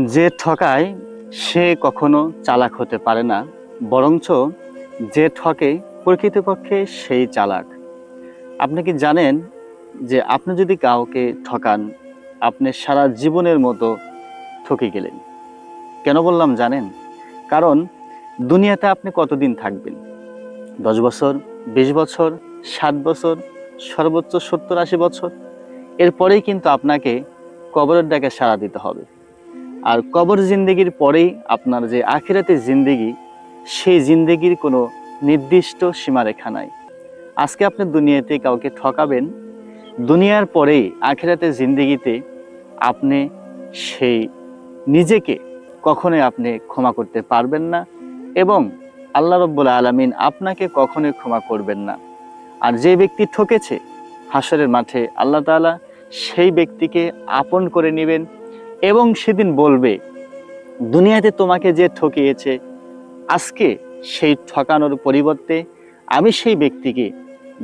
যে ঠকায় সে কখনো চালাক হতে পারে না, বরঞ্চ যে ঠকে প্রকৃতপক্ষে সেই চালাক। আপনি কি জানেন যে আপনি যদি কাউকে ঠকান, আপনি সারা জীবনের মতো ঠকে গেলেন? কেন বললাম জানেন? কারণ দুনিয়াতে আপনি কতদিন থাকবেন? 10 বছর, 20 বছর, 60 বছর, সর্বোচ্চ 70-80 বছর। এরপরেই কিন্তু আপনাকে কবরের ডাকে সাড়া দিতে হবে। আর কবর জিন্দেগির পরেই আপনার যে আখিরাতের জিন্দেগি, সেই জিন্দেগির কোনো নির্দিষ্ট সীমারেখা নাই। আজকে আপনি দুনিয়াতে কাউকে ঠকাবেন, দুনিয়ার পরেই আখিরাতের জিন্দেগিতে আপনি সেই নিজেকে কখনোই আপনি ক্ষমা করতে পারবেন না, এবং আল্লাহ রাব্বুল আলামিন আপনাকে কখনোই ক্ষমা করবেন না। আর যে ব্যক্তি ঠকেছে, হাসরের মাঠে আল্লাহ তাআলা সেই ব্যক্তিকে আপন করে নেবেন এবং সেদিন বলবে, দুনিয়াতে তোমাকে যে ঠকিয়েছে, আজকে সেই ঠকানোর পরিবর্তে আমি সেই ব্যক্তিকে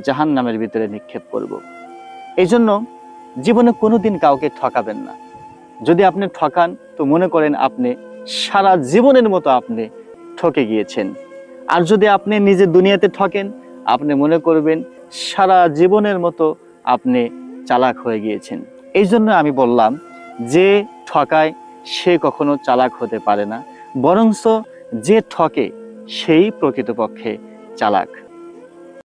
জাহান্নামের ভিতরে নিক্ষেপ করব। এই জন্য জীবনে কোনোদিন কাউকে ঠকাবেন না। যদি আপনি ঠকান, তো মনে করেন আপনি সারা জীবনের মতো আপনি ঠকে গিয়েছেন। আর যদি আপনি নিজে দুনিয়াতে ঠকেন, আপনি মনে করবেন সারা জীবনের মতো আপনি চালাক হয়ে গিয়েছেন। এই জন্য আমি বললাম, যে ঠকায় সে কখনো চালাক হতে পারে না, বরঞ্চ যে ঠকে সেই প্রকৃতপক্ষে চালাক।